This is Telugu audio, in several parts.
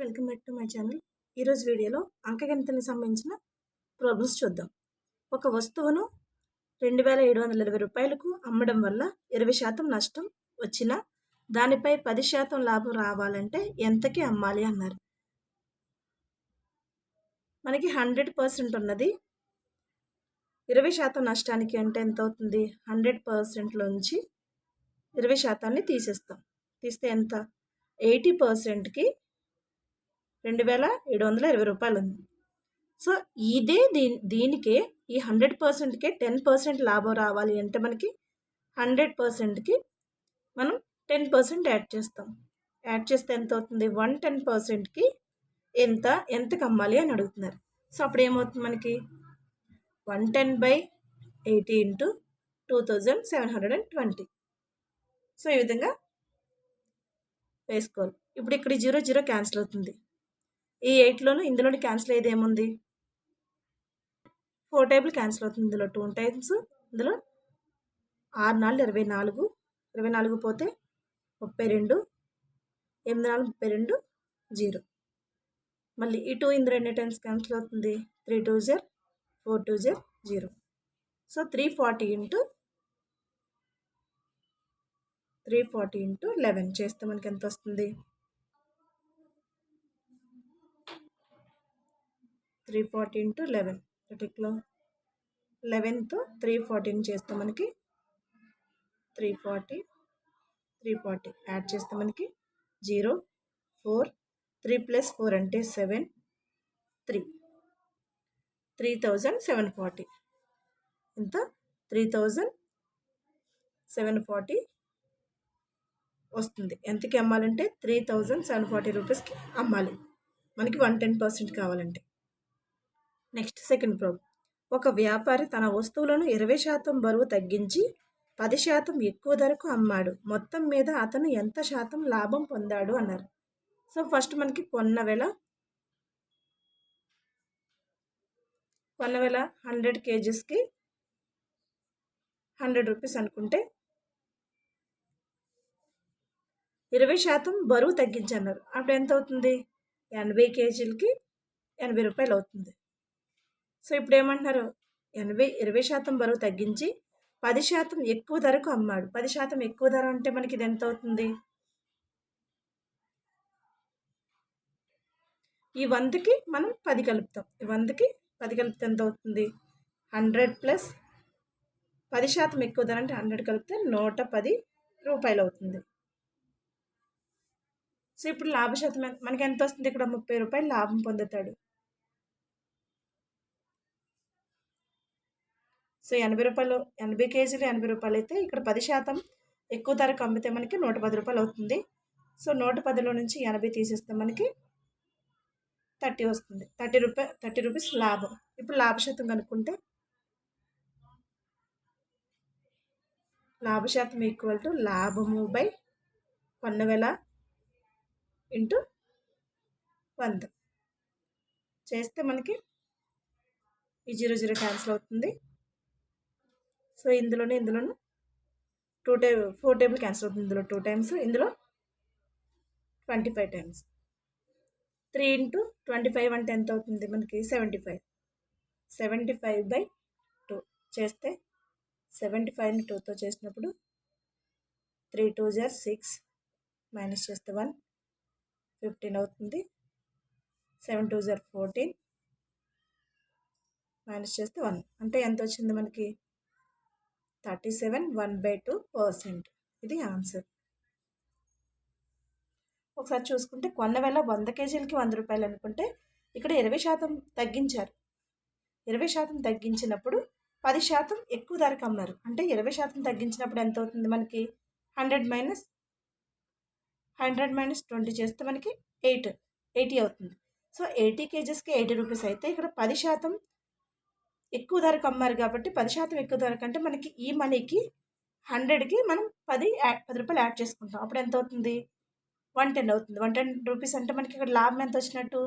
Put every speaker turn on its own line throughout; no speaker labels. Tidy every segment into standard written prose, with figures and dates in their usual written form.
Welcome back to my channel. ఈరోజు వీడియోలో అంకగణితానికి సంబంధించిన ప్రాబ్లమ్స్ చూద్దాం. ఒక వస్తువును 2720 రూపాయలకు అమ్మడం వల్ల 20% నష్టం వచ్చినా దానిపై 10% లాభం రావాలంటే ఎంతకి అమ్మాలి అన్నారు. మనకి 100% ఉన్నది. 20% నష్టానికి అంటే ఎంత అవుతుంది? 100%లోంచి 20% తీసేస్తాం. తీస్తే ఎంత? 80%కి 2720 రూపాయలు ఉంది. సో ఇదే దీనికే ఈ 100%కే 10% లాభం రావాలి అంటే మనకి 100%కి మనం 10% యాడ్ చేస్తాం. యాడ్ చేస్తే ఎంత అవుతుంది? 110%కి ఎంతకు అమ్మాలి అని అడుగుతున్నారు. సో అప్పుడు ఏమవుతుంది మనకి? 110/80 ఇంటూ 2720. సో ఈ విధంగా వేసుకోవాలి. ఇప్పుడు ఇక్కడ 0 క్యాన్సిల్ అవుతుంది. ఈ 8లోను ఇందులోని క్యాన్సిల్ అయ్యేది ఏముంది? 4 టేబుల్ క్యాన్సిల్ అవుతుంది. ఇందులో 2 టైమ్స్, ఇందులో 6 4 24, 24 పోతే 32, 8 4 32, 0. మళ్ళీ ఈ 2 ఇందులో ఎన్ని టైమ్స్ క్యాన్సిల్ అవుతుంది? 3 2 0, 4 2 0, 0. సో 340 ఇంటూ 11 చేస్తే మనకి ఎంత వస్తుంది? 340 ఇంటూ 11 పర్టికులర్ 11తో 340 చేస్తే మనకి 340 యాడ్ చేస్తే మనకి 0 4 3 + 4 అంటే 7 3740. ఎంత? 3740 వస్తుంది. ఎంతకి అమ్మాలంటే 3740 రూపీస్కి అమ్మాలి. మనకి 110% కావాలంటే. Next second problem. ఒక వ్యాపారి తన వస్తువులను 20% బరువు తగ్గించి 10% ఎక్కువ ధరకు అమ్మాడు. మొత్తం మీద అతను ఎంత శాతం లాభం పొందాడు అన్నారు. సో ఫస్ట్ మనకి కొన్న వేళ 100 kgsకి 100 రూపీస్ అనుకుంటే 20% బరువు తగ్గించన్నారు. అప్పుడు ఎంత అవుతుంది? 80 kgలకి 80 రూపాయలు అవుతుంది. సో ఇప్పుడు ఏమంటున్నారు? 20% బరువు తగ్గించి 10% ఎక్కువ ధరకు అమ్మాడు. 10% ఎక్కువ ధర అంటే మనకి ఇది ఎంత అవుతుంది? ఈ 100కి మనం 10 కలుపుతాం. ఈ 100కి 10 కలిపితే ఎంత అవుతుంది? 100 + 10% ఎక్కువ ధర అంటే 100 కలిపితే 110 రూపాయలు అవుతుంది. సో ఇప్పుడు లాభశాతం మనకి ఎంత వస్తుంది? ఇక్కడ 30 రూపాయలు లాభం పొందుతాడు. సో 80 రూపాయలు, 80 కేజీలు 80 రూపాయలు అయితే ఇక్కడ 10% ఎక్కువ ధరకు అమ్మితే మనకి 110 రూపాయలు అవుతుంది. సో 110లో నుంచి 80 తీసేస్తే మనకి 30 వస్తుంది. 30 రూపీస్ లాభం. ఇప్పుడు లాభశాతం కనుక్కుంటే లాభశాతం ఈక్వల్ టు లాభము బై కొన్న వేల ఇంటూ 100 చేస్తే మనకి ఈ 0 క్యాన్సిల్ అవుతుంది. సో ఇందులోను 4 టేబుల్ క్యాన్సిల్ అవుతుంది. ఇందులో 2 టైమ్స్, ఇందులో 25 టైమ్స్. 3 ఇంటూ 25 అంటే ఎంత అవుతుంది మనకి? 75. 75/2 చేస్తే 75ని 2తో చేసినప్పుడు 3 2 0 6 మైనస్ చేస్తే 1 15 అవుతుంది. 7 2 0 14 మైనస్ చేస్తే 1 అంటే ఎంత వచ్చింది మనకి? 37 1/2%. ఇది ఆన్సర్. ఒకసారి చూసుకుంటే కొన్న వేళ 100 కేజీలకి 100 రూపాయలు అనుకుంటే ఇక్కడ 20% తగ్గించారు. 20% తగ్గించినప్పుడు 10% ఎక్కువ ధరకు అమ్మారు. అంటే 20% తగ్గించినప్పుడు ఎంత అవుతుంది మనకి? 100 - 20 చేస్తే మనకి 80 అవుతుంది. సో 80 కేజెస్కి 80 రూపీస్ అయితే ఇక్కడ 10% ఎక్కువ ధరకు అమ్మారు కాబట్టి 10% ఎక్కువ ధరకు అంటే మనకి ఈ మనీకి 100కి మనం 10 రూపాయలు యాడ్ చేసుకుంటాం. అప్పుడు ఎంత అవుతుంది? 110 అవుతుంది. 110 రూపీస్ అంటే మనకి ఇక్కడ లాభం ఎంత వచ్చినట్టు?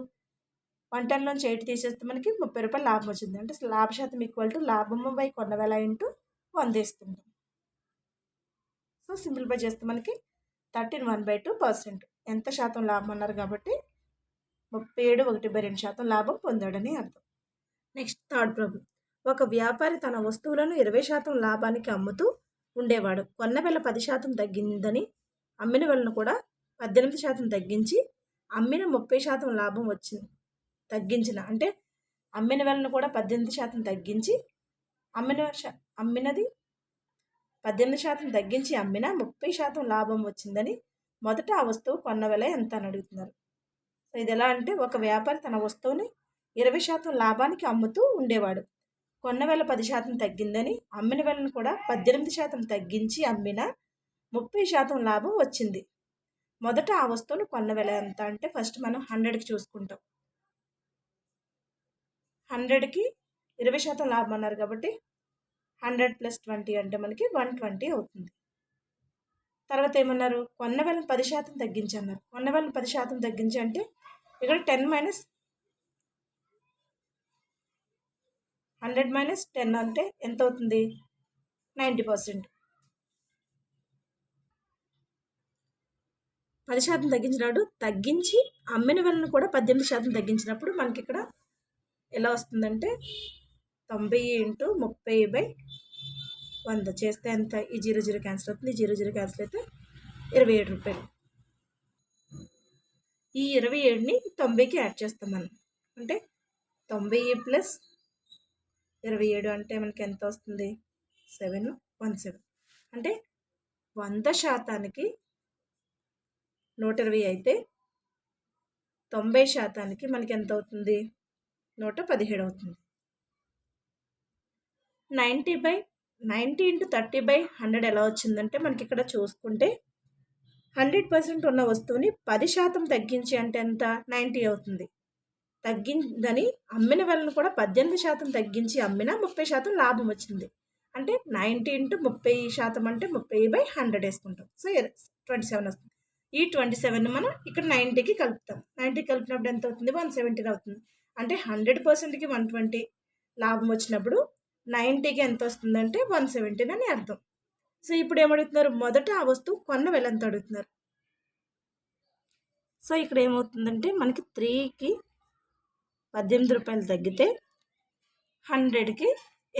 110లోంచి 80 తీసేస్తే మనకి 30 రూపాయలు లాభం వచ్చింది. అంటే లాభశాతం ఈక్వల్ టు లాభము బై కొన్న వేల ఇంటూ 100 వేసుకుంటాం. సో సింప్లిఫై చేస్తే మనకి 13 1/2%. ఎంత శాతం లాభం అన్నారు కాబట్టి 37.1/2% లాభం పొందాడని అర్థం. Next third problem. ఒక వ్యాపారి తన వస్తువులను 20% లాభానికి అమ్ముతూ ఉండేవాడు. కొన్న వెల 10% తగ్గిందని అమ్మిన వెలను కూడా 18% తగ్గించి అమ్మిన 30% లాభం వచ్చింది. అంటే అమ్మిన వెలను కూడా 18% తగ్గించి అమ్మినది 18% తగ్గించి అమ్మిన 30% లాభం వచ్చిందని మొదట ఆ వస్తువు కొన్న వెల ఎంత అని అడుగుతున్నారు. సో ఇది ఎలా అంటే ఒక వ్యాపారి తన వస్తువుని 20% లాభానికి అమ్ముతూ ఉండేవాడు. కొన్న వెల 10% తగ్గిందని అమ్మిన వెలను కూడా 18% తగ్గించి అమ్మిన 30% లాభం వచ్చింది. మొదట ఆ వస్తువుని కొన్న వెల ఎంత అంటే ఫస్ట్ మనం 100కి చూసుకుంటాం. 100కి 20% లాభం అన్నారు కాబట్టి 100 + 20 అంటే మనకి 120 అవుతుంది. తర్వాత ఏమన్నారు, కొన్న వెలను 10% తగ్గించి అన్నారు. కొన్న వెలను 10% తగ్గించి అంటే ఇక్కడ 100 - 10 అంటే ఎంత అవుతుంది, 90%. 10% తగ్గించినాడు. తగ్గించి అమ్మిన వెలను కూడా 18% తగ్గించినప్పుడు మనకి ఇక్కడ ఎలా వస్తుందంటే 90 × 30/100 చేస్తే ఎంత, ఈ 0 క్యాన్సిల్ అవుతుంది. 0 క్యాన్సిల్ అయితే 27 రూపాయలు. ఈ 27ని 90కి యాడ్ చేస్తాం మనం. అంటే 90 + 27 అంటే మనకి ఎంత వస్తుంది, 717. అంటే 100%కి 120 అయితే 90%కి మనకి ఎంత అవుతుంది, 117 అవుతుంది. 90 × 30/100 ఎలా వచ్చిందంటే మనకి ఇక్కడ చూసుకుంటే 100% ఉన్న వస్తువుని 10% తగ్గించి అంటే ఎంత, 90 అవుతుంది. తగ్గిందని అమ్మిన వెలను కూడా 18% తగ్గించి అమ్మిన 30% లాభం వచ్చింది. అంటే 90 × 30% అంటే 30/100 వేసుకుంటాం. సో 27 వస్తుంది. ఈ 27ని మనం ఇక్కడ 90కి కలుపుతాం. 90కి కలిపినప్పుడు ఎంత అవుతుంది, 117 అవుతుంది. అంటే 100%కి 120 లాభం వచ్చినప్పుడు 90కి ఎంత వస్తుందంటే 117 అని అర్థం. సో ఇప్పుడు ఏమడుగుతున్నారు, మొదట ఆ వస్తువు కొన్న వెల ఎంత అడుగుతున్నారు. సో ఇక్కడ ఏమవుతుందంటే మనకి 3కి 18 రూపాయలు తగ్గితే 100కి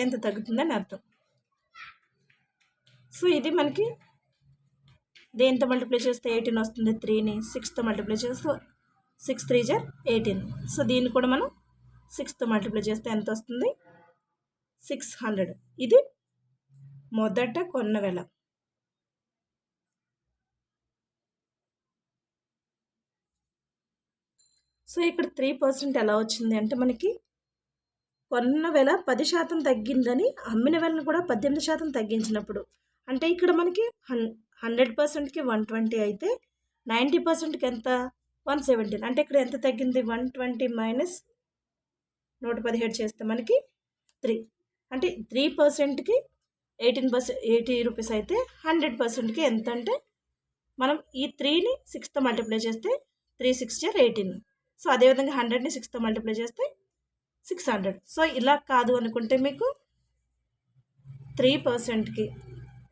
ఎంత తగ్గుతుందని అర్థం. సో ఇది మనకి దేంతో మల్టిప్లై చేస్తే 18 వస్తుంది, 3ని 6తో మల్టిప్లై చేస్తే 6 × 3 = 18. సో దీన్ని కూడా మనం 6తో మల్టిప్లై చేస్తే ఎంత వస్తుంది, 600. ఇది మొదట కొన్న వెల. సో ఇక్కడ 3% ఎలా వచ్చింది అంటే మనకి కొన్న వెల 10% తగ్గిందని అమ్మిన వెలను కూడా 18% తగ్గించినప్పుడు, అంటే ఇక్కడ మనకి 100%కి 120 అయితే 90%కి ఎంత, 117. అంటే ఇక్కడ ఎంత తగ్గింది, 120 - 117 చేస్తే మనకి 3. అంటే 3%కి 80 రూపీస్ అయితే 100%కి ఎంత అంటే మనం ఈ 3ని 6తో మల్టిప్లై చేస్తే 3 × 6 = 18. సో అదేవిధంగా 100ని 6తో మల్టిప్లై చేస్తే 600. సో ఇలా కాదు అనుకుంటే మీకు 3%కి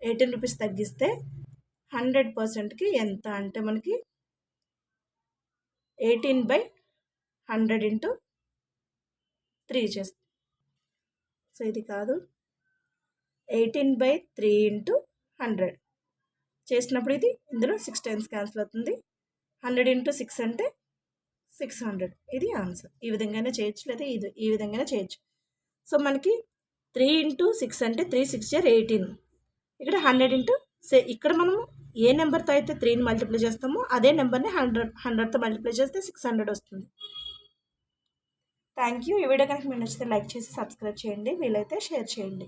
18 రూపీస్ తగ్గిస్తే 100%కి ఎంత అంటే మనకి 18/100 × 3 చేస్తుంది. సో ఇది కాదు, 18/3 × 100 చేసినప్పుడు ఇది ఇందులో 6 టైమ్స్ క్యాన్సిల్ అవుతుంది. 100 × 6 అంటే 600. ఇది ఆన్సర్. ఈ విధంగానే చేయొచ్చు, లేదా ఈ విధంగానే చేయొచ్చు. సో మనకి 3 × 6 అంటే 3 × 6 = 18. ఇక్కడ 100 ఇక్కడ మనము ఏ నెంబర్తో అయితే 3ని మల్టిప్లై చేస్తామో అదే నెంబర్ని 100తో మల్టిప్లై చేస్తే 600 వస్తుంది. Thank you. ఈ వీడియో కనుక మీకు నచ్చితే లైక్ చేసి సబ్స్క్రైబ్ చేయండి, వీలైతే షేర్ చేయండి.